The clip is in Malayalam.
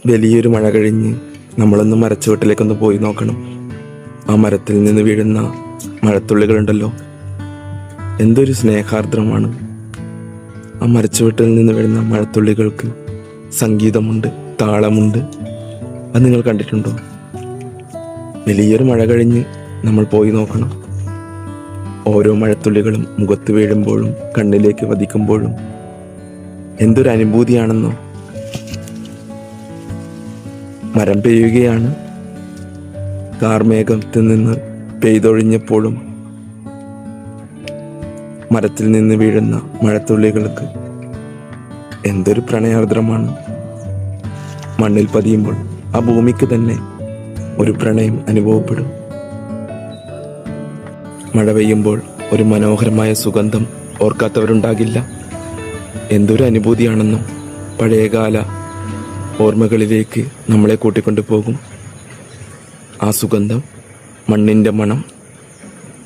വലിയൊരു മഴ കഴിഞ്ഞ് നമ്മളൊന്ന് മരച്ചുവട്ടിലേക്കൊന്ന് പോയി നോക്കണം. ആ മരത്തിൽ നിന്ന് വീഴുന്ന മഴത്തുള്ളികളുണ്ടല്ലോ, എന്തൊരു സ്നേഹാർദ്രമാണ്. ആ മരച്ചുവട്ടിൽ നിന്ന് വീഴുന്ന മഴത്തുള്ളികൾക്ക് സംഗീതമുണ്ട്, താളമുണ്ട്. അത് നിങ്ങൾ കണ്ടിട്ടുണ്ടോ? വലിയൊരു മഴ കഴിഞ്ഞ് നമ്മൾ പോയി നോക്കണം. ഓരോ മഴത്തുള്ളികളും മുഖത്ത് വീഴുമ്പോഴും കണ്ണിലേക്ക് വധിക്കുമ്പോഴും എന്തൊരു അനുഭൂതിയാണെന്നോ. മരം പെയ്യുകയാണ്. കാർമേഘത്തിൽ നിന്ന് പെയ്തൊഴിഞ്ഞപ്പോഴും മരത്തിൽ നിന്ന് വീഴുന്ന മഴത്തുള്ളികൾക്ക് എന്തൊരു പ്രണയാർദ്രമാണ്. മണ്ണിൽ പതിയുമ്പോൾ ആ ഭൂമിക്ക് തന്നെ ഒരു പ്രണയം അനുഭവപ്പെടും. മഴ പെയ്യുമ്പോൾ ഒരു മനോഹരമായ സുഗന്ധം ഓർക്കാത്തവരുണ്ടാകില്ല. എന്തൊരു അനുഭൂതിയാണെന്നും. പഴയകാല ഓർമ്മകളിലേക്ക് നമ്മളെ കൂട്ടിക്കൊണ്ടു പോകും ആ സുഗന്ധം, മണ്ണിൻ്റെ മണം.